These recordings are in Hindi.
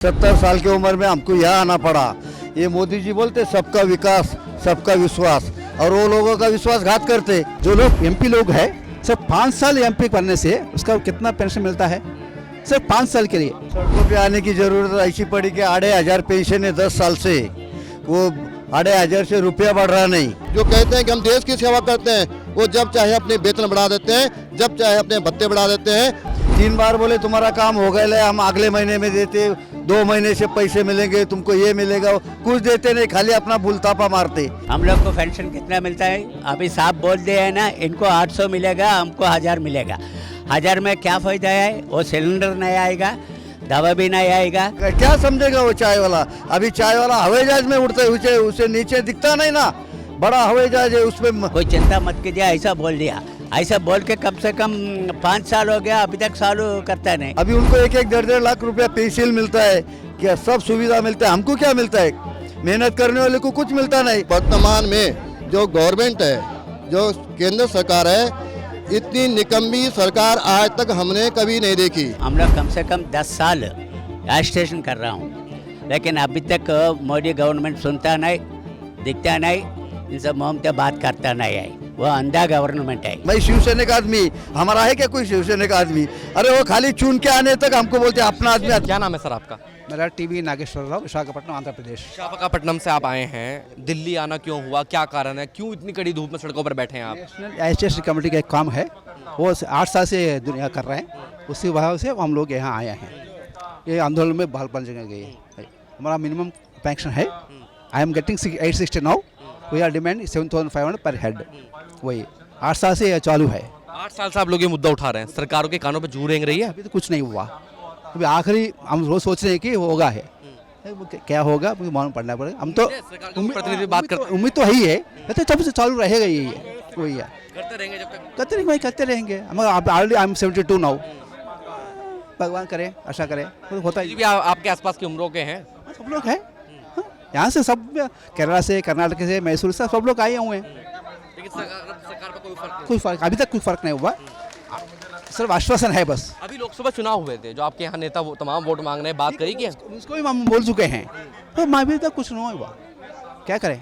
70 साल की उम्र में हमको यहाँ आना पड़ा। ये मोदी जी बोलते सबका विकास सबका विश्वास, और वो लोगों का विश्वासघात करते। जो लोग एमपी लोग हैं सिर्फ 5 साल एमपी बनने से उसका कितना पेंशन मिलता है? सिर्फ 5 साल के लिए सड़कों पे आने की जरूरत ऐसी पड़ी कि 2500 पेंशन है 10 साल से, वो 2500 से रुपया बढ़ रहा नहीं। जो कहते हैं कि हम देश की सेवा करते हैं, वो जब चाहे अपने वेतन बढ़ा देते हैं, जब चाहे अपने भत्ते बढ़ा देते हैं। 3 बार बोले तुम्हारा काम हो गया, हम अगले महीने में देते, 2 महीने से पैसे मिलेंगे, तुमको ये मिलेगा, कुछ देते नहीं, खाली अपना भूलतापा मारते। हम लोग को पेंशन कितना मिलता है? अभी साहब बोल दिए है ना, इनको 800 मिलेगा, हमको 1000 मिलेगा। 1000 में क्या फायदा है? वो सिलेंडर नहीं आएगा, दवा भी नहीं आएगा। क्या समझेगा वो चाय वाला? अभी चाय वाला हवाई जहाज में उड़ते हुए उसे नीचे दिखता नहीं ना, बड़ा हवाई जहाज है उसमें। कोई चिंता मत कीजिए, ऐसा बोल दिया। ऐसा बोल के कम से कम 5 साल हो गया, अभी तक चालू करता नहीं। अभी उनको 1-1 लाख रुपया पेंशन मिलता है, क्या सब सुविधा मिलता है, हमको क्या मिलता है? मेहनत करने वाले को कुछ मिलता नहीं। वर्तमान में जो गवर्नमेंट है, जो केंद्र सरकार है, इतनी निकम्मी सरकार आज तक हमने कभी नहीं देखी। हम लोग कम से कम 10 साल एजिटेशन कर रहा हूँ, लेकिन अभी तक मोदी गवर्नमेंट सुनता नहीं, दिखता नहीं, इनसे मुंह पे बात करता नहीं है। वो अंधा गवर्नमेंट है। मैं शिवसेना का आदमी, हमारा है क्या कोई शिवसेना का आदमी? अरे वो खाली चुन के आने तक हमको बोलते अपना आदमी। क्या नाम है सर आपका? मेरा टीवी नागेश्वर राव, विशाखापट्टनम, आंध्र प्रदेश। विशाखापट्टनम से आप आए हैं, दिल्ली आना क्यों हुआ, क्या कारण है, क्यों इतनी कड़ी धूप में सड़कों पर बैठे हैं आप? नेशनल एजुकेशन कमेटी का एक काम है, वो 8 साल से दुनिया कर रहे हैं, उसी वजह से हम लोग यहाँ आए हैं। ये आंदोलन में भाग बन जगह गई है। हमारा मिनिमम पेंशन है, I am getting 860 now, we are demand 7500 per head. वही 8 साल से चालू है। 8 साल से आप लोग ये मुद्दा उठा रहे हैं, सरकारों के कानों पर जू रेंग रही है। अभी तो कुछ नहीं हुआ, अभी आखिरी हम रोज सोच रहे हैं कि होगा है, क्या होगा मुझे मालूम पड़ना पड़ेगा। हम तो प्रतिनिधि बात करते उम्मीद तो यही है, कहते तब से चालू रहेगा यही है, वही है, करते रहेंगे जब तक। करते रहेंगे। हम ऑलरेडी आई एम 72 नाउ, भगवान करे, आशा करे, तो होता जी है। भी आपके आसपास की उम्रों के हैं? सब लोग हैं, यहाँ से सब, केरला से, कर्नाटक से, मैसूर से सब लोग आए हुए हैं। लेकिन सरकार पर कोई फर्क नहीं। कोई फर्क अभी तक कोई फर्क नहीं हुआ, सिर्फ आश्वासन है बस। अभी लोकसभा चुनाव हुए थे, जो आपके यहाँ नेता वो तमाम वोट मांग रहे हैं, बात करी क्या? उसको भी हम बोल चुके हैं, तो मैं अभी तक कुछ नहीं हुआ, क्या करें।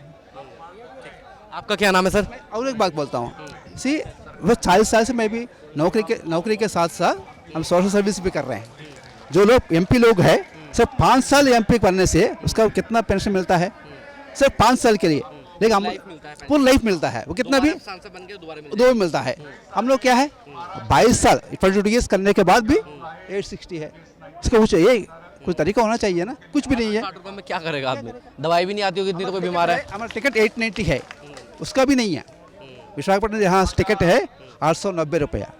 आपका क्या नाम है सर? और एक बात बोलता हूँ, सी वो 40 साल से मैं भी नौकरी के साथ साथ हम सोशल सर्विस भी कर रहे हैं। जो लोग एमपी लोग हैं सिर्फ 5 साल एमपी बनने से उसका कितना पेंशन मिलता है? सिर्फ 5 साल के लिए, लेकिन हम पूरा लाइफ मिलता है, वो कितना भी सांसद बन के दोबारा दो मिलता है। हम लोग क्या है 22 साल 22 ईयर्स करने के बाद भी 860 है। इसका कुछ तरीका होना चाहिए ना, कुछ भी नहीं है। 60 रुपए में क्या करेगा आदमी? दवाई भी नहीं आती होगी इतनी, तो कोई बीमार है। हमारा टिकट 890 है, उसका भी नहीं है। विशाखापट्टनम यहाँ टिकट है 890 रुपया,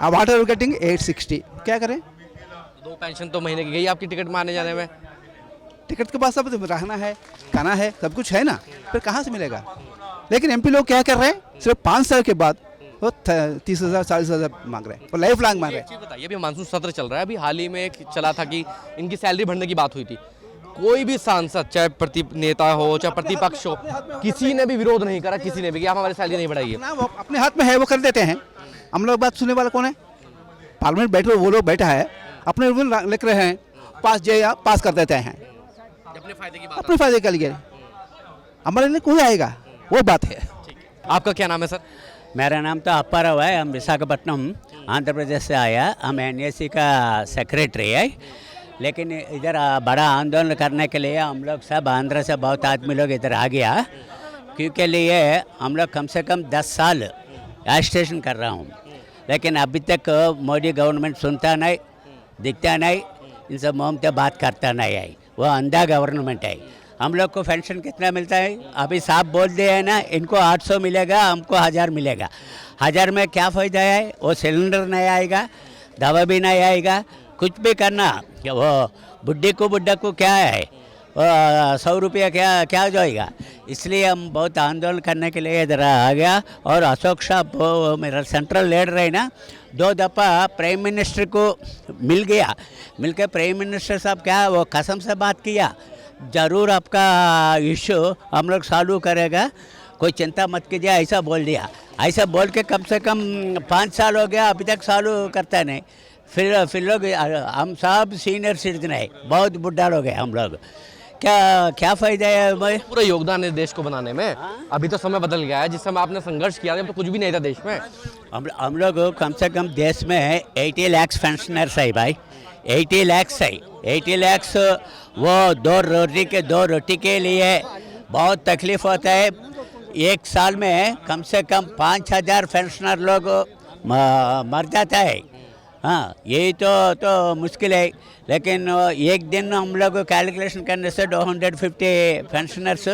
अब वाट आर गेटिंग 860, क्या करें? 2 पेंशन तो महीने की गई आपकी टिकट में आने जाने में। टिकट के पास सब रहना है, खाना है, सब कुछ है ना, फिर कहाँ से मिलेगा? लेकिन एमपी लोग क्या कर रहे हैं, सिर्फ 5 साल के बाद वो 30,000 40,000 मांग रहे हैं, वो लाइफ लॉन्ग मांग रहे हैं। चीज़ बताइए, अभी मानसून सत्र चल रहा है, अभी हाल ही में एक चला था कि इनकी सैलरी बढ़ने की बात हुई थी। कोई भी सांसद, चाहे नेता हो चाहे प्रतिपक्ष हो, किसी ने भी विरोध नहीं करा, किसी ने भी कि आप हमारी सैलरी नहीं बढ़ाइए। ना, वो अपने हाथ में है, वो कर देते हैं। हम लोग बात सुनने वाला कौन है? पार्लियामेंट बैठे वो लोग बैठा है, अपने रूल लिख रहे हैं, पास कर देते हैं अपने फायदे के लिए। हमारे लिए कोई आएगा, वो बात है। आपका क्या नाम है सर? मेरा नाम तो अप्पाराव है, हम विशाखापट्टनम आंध्र प्रदेश से आया। हम एनएसी का सेक्रेटरी है, लेकिन इधर बड़ा आंदोलन करने के लिए हम लोग सब आंध्र से बहुत आदमी लोग इधर आ गया, क्योंकि लिए हम लोग कम से कम 10 साल एजिटेशन कर रहा हूँ, लेकिन अभी तक मोदी गवर्नमेंट सुनता नहीं, दिखता नहीं, इनसे मुंह पे बात करता नहीं है। वो अंधा गवर्नमेंट है। हम लोग को पेंशन कितना मिलता है? अभी साहब बोल दिए है ना, इनको 800 मिलेगा, हमको 1000 मिलेगा। 1000 में क्या फ़ायदा है? वो सिलेंडर नहीं आएगा, दवा भी नहीं आएगा, कुछ भी करना। वो बुड्ढे को क्या है, 100 रुपया क्या जाएगा? इसलिए हम बहुत आंदोलन करने के लिए इधर आ गया। और अशोक साहब वो मेरा सेंट्रल लीडर है ना, 2 दफ़ा प्राइम मिनिस्टर को मिल गया, मिलकर प्राइम मिनिस्टर साहब क्या वो कसम से बात किया, ज़रूर आपका इशू हम लोग सॉल्व करेगा, कोई चिंता मत कीजिए, ऐसा बोल दिया। ऐसा बोल के कम से कम 5 साल हो गया, अभी तक सॉल्व करता नहीं। फिर लोग हम सब सीनियर सिटीजन है, बहुत बुढ़ा लोग है हम लोग, क्या क्या फ़ायदा है हमें? पूरा योगदान है देश को बनाने में। अभी तो समय बदल गया है, जिस समय आपने संघर्ष किया था तो कुछ भी नहीं था देश में। हम लोग कम से कम देश में 80 लाख पेंशनर्स है भाई, 80 लाख है, 80 लाख वो दो रोटी के लिए बहुत तकलीफ होता है। एक साल में कम से कम 5,000 पेंशनर लोग मर जाता है। हाँ, यही तो मुश्किल है, लेकिन एक दिन हम लोग कैलकुलेशन करने से 250 पेंशनर्स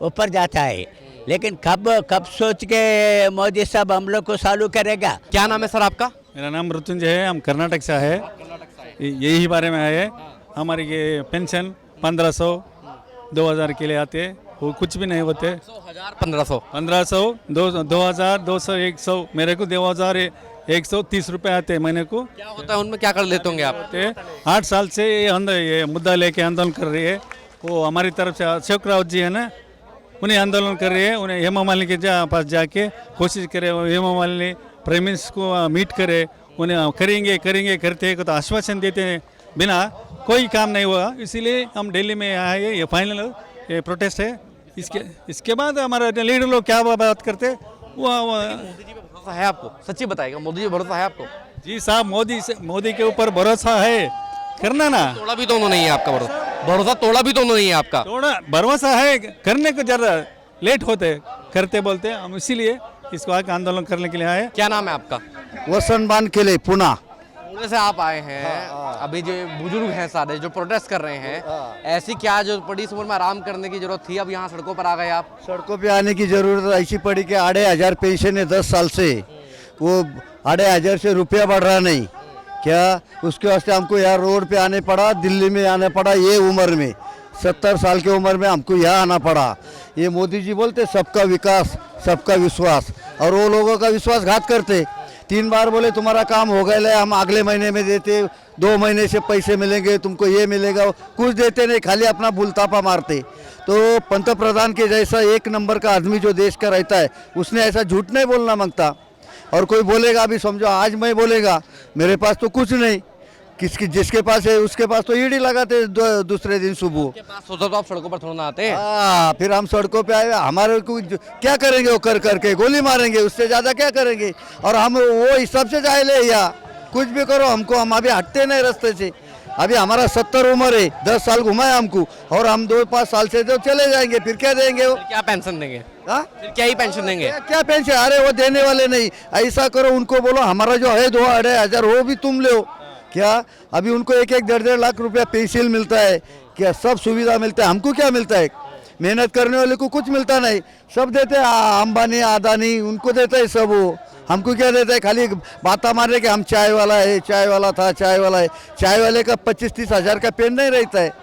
ऊपर जाता है। लेकिन कब सोच के मोदी साहब हम लोग को चालू करेगा? क्या नाम है सर आपका? मेरा नाम मृत्युंजय है, हम कर्नाटक से है। यही बारे में है, हमारी ये पेंशन 1500 2000 के लिए आते, वो कुछ भी नहीं होते। 1500 2000 2,200 100, मेरे को 2,130 रुपये आते महीने को। क्या होता है उनमें, क्या कर लेते होंगे आप? 8 साल से ये मुद्दा लेके आंदोलन कर रही है। वो हमारी तरफ से अशोक रावत जी है ना, उन्हें आंदोलन कर रही है। उन्हें हेमा मालिनी के पास जाके कोशिश करे, हेमा मालिनी प्राइम मिनिस्टर को मीट करे, उन्हें करेंगे करते तो आश्वासन देते हैं, बिना कोई काम नहीं हुआ। इसीलिए हम दिल्ली में आए, ये फाइनल ये प्रोटेस्ट है। इसके बाद हमारे लीडर लोग क्या बात करते वो मोदी जी पे भरोसा है आपको? सच्ची बताएगा, मोदी जी पे भरोसा है आपको? जी साहब, मोदी के ऊपर भरोसा है, करना ना। तोड़ा भी तो उन्होंने नहीं है आपका भरोसा तोड़ा भी तो उन्होंने नहीं है आपका। थोड़ा भरोसा है, करने को जरा लेट होते, करते बोलते हम, इसीलिए इसको आके आंदोलन करने के लिए आए। क्या नाम है आपका? वसंत के लिए पुणे पुणे से आप आए हैं। अभी जो बुजुर्ग हैं सारे जो प्रोटेस्ट कर रहे हैं, ऐसी क्या जो बड़ी उम्र में आराम करने की जरूरत थी, अब यहाँ सड़कों पर आ गए आप? सड़कों पे आने की जरूरत ऐसी पड़ी कि 2,500 पेंशन है 10 साल से, वो 2,500 से रुपया बढ़ रहा नहीं क्या, उसके वास्ते हमको यार रोड पे आने पड़ा, दिल्ली में आना पड़ा। ये उम्र में 70 साल की उम्र में हमको यहाँ आना पड़ा। ये मोदी जी बोलते सबका विकास सबका विश्वास, और वो लोगों का विश्वासघात करते। 3 बार बोले तुम्हारा काम हो गया, हम अगले महीने में देते, 2 महीने से पैसे मिलेंगे तुमको, ये मिलेगा, कुछ देते नहीं, खाली अपना बुलतापा मारते। तो पंतप्रधान के जैसा एक नंबर का आदमी जो देश का रहता है, उसने ऐसा झूठ नहीं बोलना मांगता। और कोई बोलेगा, अभी समझो आज मैं बोलेगा मेरे पास तो कुछ नहीं, जिसके पास है उसके पास तो ईडी लगाते दूसरे दिन सुबह। के पास होता तो आप सड़कों पर थोड़ा ना आते। हाँ, फिर हम सड़कों पे आए, हमारे को क्या करेंगे, वो कर करके गोली मारेंगे, उससे ज़्यादा क्या करेंगे। और हम वो हिसाब से जाए ले, या कुछ भी करो हमको, हम अभी हटते नहीं रास्ते से। अभी हमारा 70 उम्र है, 10 साल घुमाए हमको, और हम 2-5 साल से तो चले जाएंगे, फिर क्या देंगे वो? क्या पेंशन देंगे? हाँ, फिर क्या ही पेंशन देंगे? क्या पेंशन? अरे वो देने वाले नहीं। ऐसा करो, उनको बोलो हमारा जो है 2-2,500 वो भी तुम लो। क्या अभी उनको 1-1 1.5 लाख रुपया पेंशन मिलता है क्या, सब सुविधा मिलता है, हमको क्या मिलता है? मेहनत करने वाले को कुछ मिलता नहीं, सब देते हैं अंबानी अदानी, उनको देता है सब। वो हमको क्या देता है? खाली बाता मारने के हम चाय वाला है, चाय वाला था, चाय वाला है। चाय वाले का 25-30 हज़ार का पेन नहीं रहता है।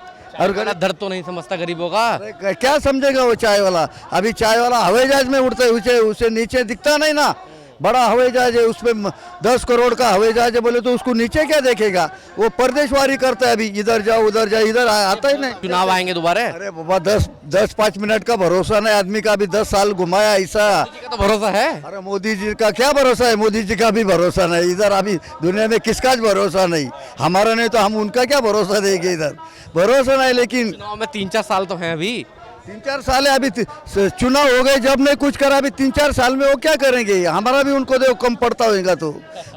और दर्द तो नहीं समझता गरीबों का। क्या समझेगा वो चाय वाला? अभी चाय वाला हवाई जहाज में उड़ता है, उसे नीचे दिखता नहीं ना, बड़ा हवाई जहाज है, उसमें 10 करोड़ का हवाई जहाज है, बोले तो उसको नीचे क्या देखेगा? वो परदेशवारी करता है, अभी इधर जाओ उधर जाओ, इधर आता ही नहीं। चुनाव आएंगे दोबारा? अरे बाबा 10-5 मिनट का भरोसा नहीं आदमी का। अभी 10 साल घुमाया ऐसा। मोदी जी का तो भरोसा है। अरे मोदी जी का क्या भरोसा है? मोदी जी का भी भरोसा नहीं इधर। अभी दुनिया में किसका भरोसा नहीं, हमारा नहीं तो हम उनका क्या भरोसा देंगे? इधर भरोसा नहीं। लेकिन चुनाव में 3-4 साल तो हैं अभी। 3-4 साल है अभी, चुनाव हो गए, जब नहीं कुछ करा, अभी 3-4 साल में वो क्या करेंगे? हमारा भी उनको देखो कम पड़ता होगा। तो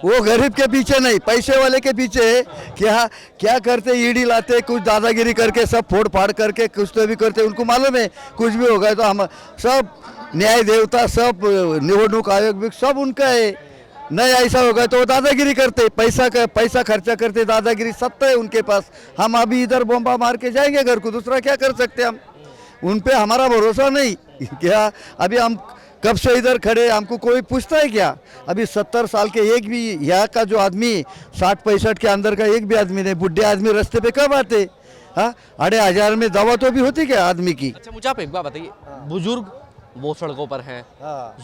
वो गरीब के पीछे नहीं, पैसे वाले के पीछे क्या करते? ईडी लाते, कुछ दादागिरी करके, सब फोड़ फाड़ करके कुछ तो भी करते। उनको मालूम है कुछ भी होगा तो हम सब न्याय देवता, सब निवडणूक आयोग भी सब उनका है। नहीं ऐसा होगा तो वो दादागिरी करते, पैसा खर्चा करते, दादागिरी सत्ता है उनके पास। हम अभी इधर बम्बा मार के जाएंगे घर को, दूसरा क्या कर सकते हम? उन पे हमारा भरोसा नहीं। क्या अभी हम कब से इधर खड़े, हमको कोई पूछता है क्या? अभी 70 साल के एक भी यहाँ का जो आदमी, 60-65 के अंदर का एक भी आदमी नहीं। बुढ़े आदमी रास्ते पे कब आते? हाँ, 2,500 में दवा तो भी होती क्या आदमी की? अच्छा, मुझे आप एक बात बताइए, बुजुर्ग वो सड़कों पर हैं,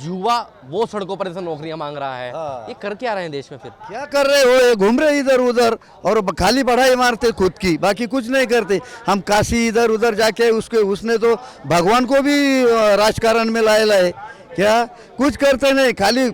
युवा वो सड़कों पर जैसे नौकरियां मांग रहा है, ये कर क्या रहे हैं देश में? फिर क्या कर रहे हो? ये घूम रहे इधर उधर और खाली बढ़ाई मारते खुद की, बाकी कुछ नहीं करते। हम काशी इधर उधर जाके उसने तो भगवान को भी राजकारण में लाए क्या? कुछ करते नहीं, खाली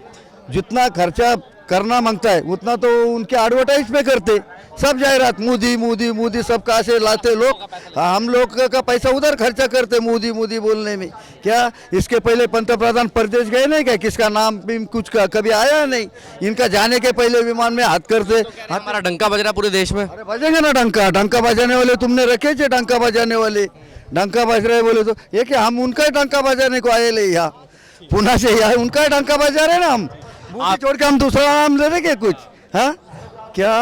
जितना खर्चा करना मांगता है उतना तो उनके एडवर्टाइज में करते, सब जाहिरात मोदी मोदी मोदी सब कहाँ से लाते लोग, हम लोग का पैसा उधर खर्चा करते मोदी मोदी बोलने में। क्या इसके पहले पंतप्रधान प्रदेश गए नहीं क्या, किसका नाम भी कुछ का कभी आया नहीं, इनका जाने के पहले विमान में हाथ करते। हमारा डंका बज रहा है पूरे देश में। अरे बजेंगे ना डंका, डंका बजाने वाले तुमने रखे थे, डंका बजाने वाले डंका बज रहे बोले तो ये क्या हम उनका ही डंका बजाने को आए ले, यहाँ पुणे से यहाँ उनका ही डंका बजा रहे ना, हम मोदी छोड़ के हम दूसरा नाम ले रहे क्या कुछ, हाँ क्या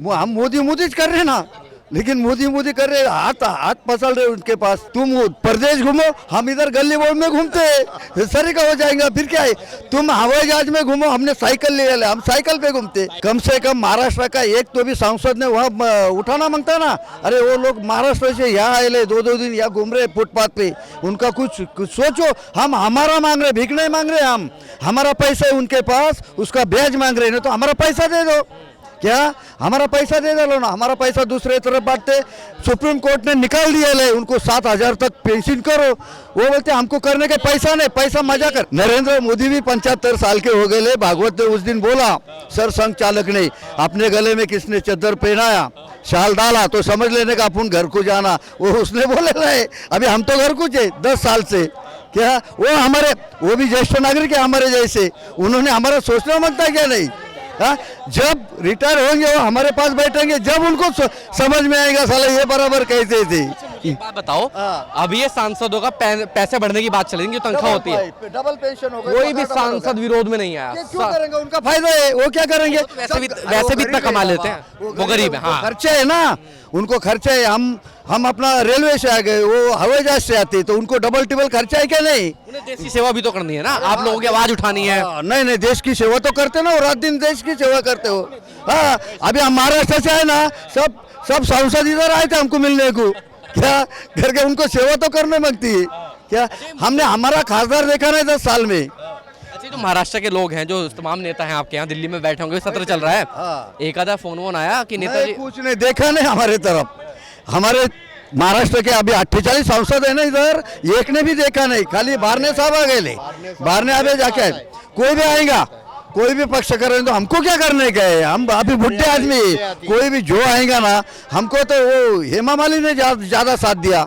हम मोदी मोदी कर रहे ना, लेकिन मोदी मोदी कर रहे, हाथ हाथ पसल रहे उनके पास। तुम प्रदेश घूमो, हम इधर गली बोर्ड में घूमते हैं, सरी का हो जाएगा फिर क्या है। तुम हवाई जहाज में घूमो, हमने साइकिल ले लिया, हम साइकिल पे घूमते। कम से कम महाराष्ट्र का एक तो भी सांसद ने वहाँ उठाना मांगता ना। अरे वो लोग महाराष्ट्र से यहाँ आए ले, 2-2 दिन यहाँ घूम रहे फुटपाथ पे, उनका कुछ सोचो। हम हमारा मांग रहे, भीख नहीं मांग रहे, हम हमारा पैसा है उनके पास, उसका ब्याज मांग रहे, नहीं तो हमारा पैसा दे दो। क्या हमारा पैसा दे दो ना, हमारा पैसा दूसरे तरफ बांटते। सुप्रीम कोर्ट ने निकाल दिया ले उनको 7,000 तक पेंशन करो, वो बोलते हमको करने के पैसा नहीं, पैसा मजा कर। नरेंद्र मोदी भी 75 साल के हो गए ले, भागवत ने उस दिन बोला सर संघ चालक ने, अपने गले में किसने चद्दर पहनाया, शाल डाला तो समझ लेने का अपन घर को जाना, वो उसने बोले रहे। अभी हम तो घर को थे 10 साल से, क्या वो हमारे, वो भी ज्येष्ठ नागरिक है हमारे जैसे, उन्होंने हमारा सोचना मांगता क्या नहीं। हाँ, जब रिटायर होंगे वो हमारे पास बैठेंगे, जब उनको समझ में आएगा साला ये बराबर कहते थे। एक बात बताओ, अभी ये सांसदों का पैसे बढ़ने की बात चलेगी, जो तनख्वाह होती है, डबल पेंशन होगा, कोई भी सांसद विरोध में नहीं आया। क्यों करेंगे, उनका फायदा है, वो क्या करेंगे, वैसे भी इतना कमा लेते हैं, वो गरीब है। हाँ, खर्चे है ना, उनको खर्चे है। हम अपना रेलवे से आ गए, वो हवाई जहाज से आते, तो उनको डबल टिबल खर्चा है क्या नहीं। उन्हें देश की सेवा भी तो करनी है ना, आप लोगों की आवाज उठानी है। नहीं नहीं, देश की सेवा तो करते ना, रात दिन देश की सेवा करते हो। हाँ, अभी हम महाराष्ट्र से आए ना, सब सांसद इधर आए थे हमको मिलने को, क्या करके उनको सेवा तो करने मांगती है क्या। हमने हमारा खासदार देखा नहीं 10 साल में। अच्छा, जो महाराष्ट्र के लोग हैं, जो तमाम नेता हैं आपके यहाँ दिल्ली में बैठे होंगे, सत्र चल रहा है, एक आधा फोन आया कि नेताजी कुछ नहीं देखा नहीं हमारे तरफ। हमारे महाराष्ट्र के अभी 48 सांसद है ना इधर, एक ने भी देखा नहीं, खाली बारने साहब आ गए, बारने आगे जाके कोई भी आएगा, कोई भी पक्ष करें तो हमको क्या करने गए, हम अभी बुढ़े आदमी, कोई भी जो आएगा ना, हमको तो वो हेमा मालिनी ने ज्यादा साथ दिया।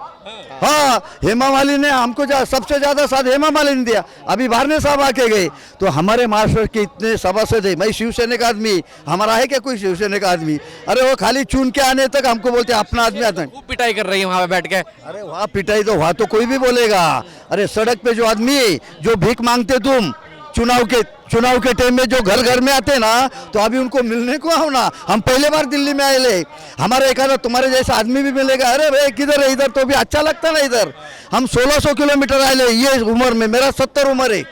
हाँ, हेमा मालिनी ने हमको सबसे ज्यादा साथ हेमा मालिनी दिया। अभी बारने साहब आके गए, तो हमारे महाराष्ट्र के इतने सभासद है, मैं शिवसेना का आदमी, हमारा है क्या कोई शिवसेना का आदमी। अरे वो खाली चुन के आने तक हमको बोलते अपना आदमी आता है। खूब पिटाई कर रही है वहाँ पे बैठ के। अरे वहाँ पिटाई तो वहाँ तो कोई भी बोलेगा। अरे सड़क पे जो आदमी जो भीख मांगते तुम चुनाव के टाइम में, जो घर घर में आते ना, तो अभी उनको मिलने को आओ ना। हम पहले बार दिल्ली में आए ले, हमारे एक आधा तुम्हारे जैसा आदमी भी मिलेगा। अरे भाई किधर है, इधर तो भी अच्छा लगता ना इधर। हम 1600 किलोमीटर आए ले, ये उम्र में, मेरा 70 उम्र है,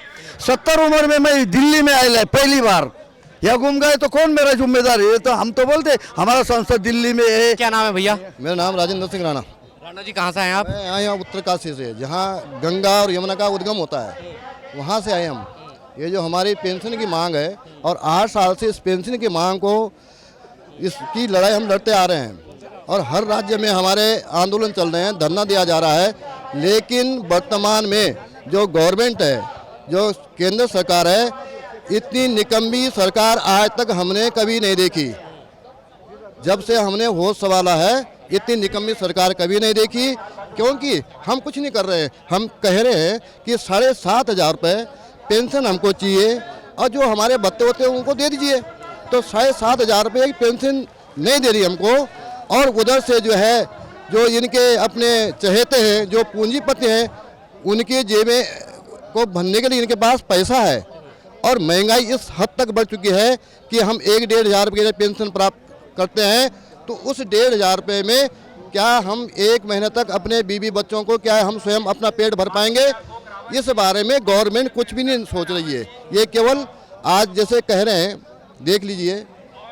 70 उम्र में मैं दिल्ली में आए ले पहली बार। यहाँ घूम गए तो कौन मेरा जिम्मेदार है, तो हम तो बोलते हमारा संसद दिल्ली में है। क्या नाम है भैया? मेरा नाम राजेंद्र सिंह राणा। राणा जी कहाँ से आए आप? मैं आए यहाँ उत्तरकाशी से, जहाँ गंगा और यमुना का उद्गम होता है, वहाँ से आए हम। ये जो हमारी पेंशन की मांग है, और 8 साल से इस पेंशन की मांग को, इसकी लड़ाई हम लड़ते आ रहे हैं, और हर राज्य में हमारे आंदोलन चल रहे हैं, धरना दिया जा रहा है। लेकिन वर्तमान में जो गवर्नमेंट है, जो केंद्र सरकार है, इतनी निकम्मी सरकार आज तक हमने कभी नहीं देखी। जब से हमने होश संभाला है, इतनी निकम्मी सरकार कभी नहीं देखी। क्योंकि हम कुछ नहीं कर रहे, हम कह रहे हैं कि 7,500 रुपये पेंशन हमको चाहिए, और जो हमारे बच्चे होते हैं उनको दे दीजिए। तो 7,500 रुपये की पेंशन नहीं दे रही हमको, और उधर से जो है, जो इनके अपने चहेते हैं, जो पूंजीपति हैं, उनकी जेबें को भरने के लिए इनके पास पैसा है। और महंगाई इस हद तक बढ़ चुकी है कि हम 1-1.5 हज़ार रुपये पेंशन प्राप्त करते हैं, तो उस 1.5 हज़ार रुपये में क्या हम 1 महीने तक अपने बीवी बच्चों को, क्या हम स्वयं अपना पेट भर पाएंगे? इस बारे में गवर्नमेंट कुछ भी नहीं सोच रही है। ये केवल आज जैसे कह रहे हैं, देख लीजिए,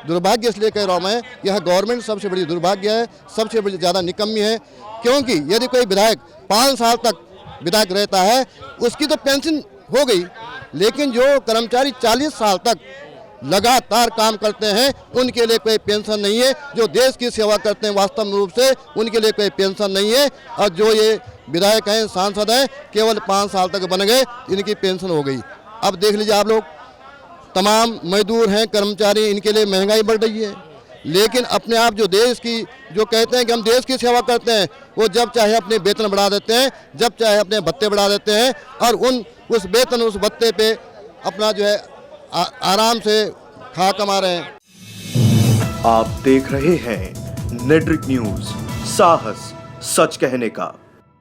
दुर्भाग्य इसलिए कह रहा हूँ मैं, यह गवर्नमेंट सबसे बड़ी दुर्भाग्य है, सबसे बड़ी ज़्यादा निकम्मी है। क्योंकि यदि कोई विधायक 5 साल तक विधायक रहता है, उसकी तो पेंशन हो गई, लेकिन जो कर्मचारी 40 साल तक लगातार काम करते हैं, उनके लिए कोई पेंशन नहीं है। जो देश की सेवा करते हैं वास्तव रूप से, उनके लिए कोई पेंशन नहीं है। और जो ये विधायक हैं, सांसद हैं, केवल 5 साल तक बन गए, इनकी पेंशन हो गई। अब देख लीजिए आप लोग, तमाम मजदूर हैं, कर्मचारी, इनके लिए महंगाई बढ़ रही है। लेकिन अपने आप जो देश की जो कहते हैं कि हम देश की सेवा करते हैं, वो जब चाहे अपने वेतन बढ़ा देते हैं, जब चाहे अपने भत्ते बढ़ा देते हैं और उस वेतन उस भत्ते पे अपना जो है आराम से खा कमा रहे हैं। आप देख रहे हैं नेट्रिक न्यूज, साहस सच कहने का।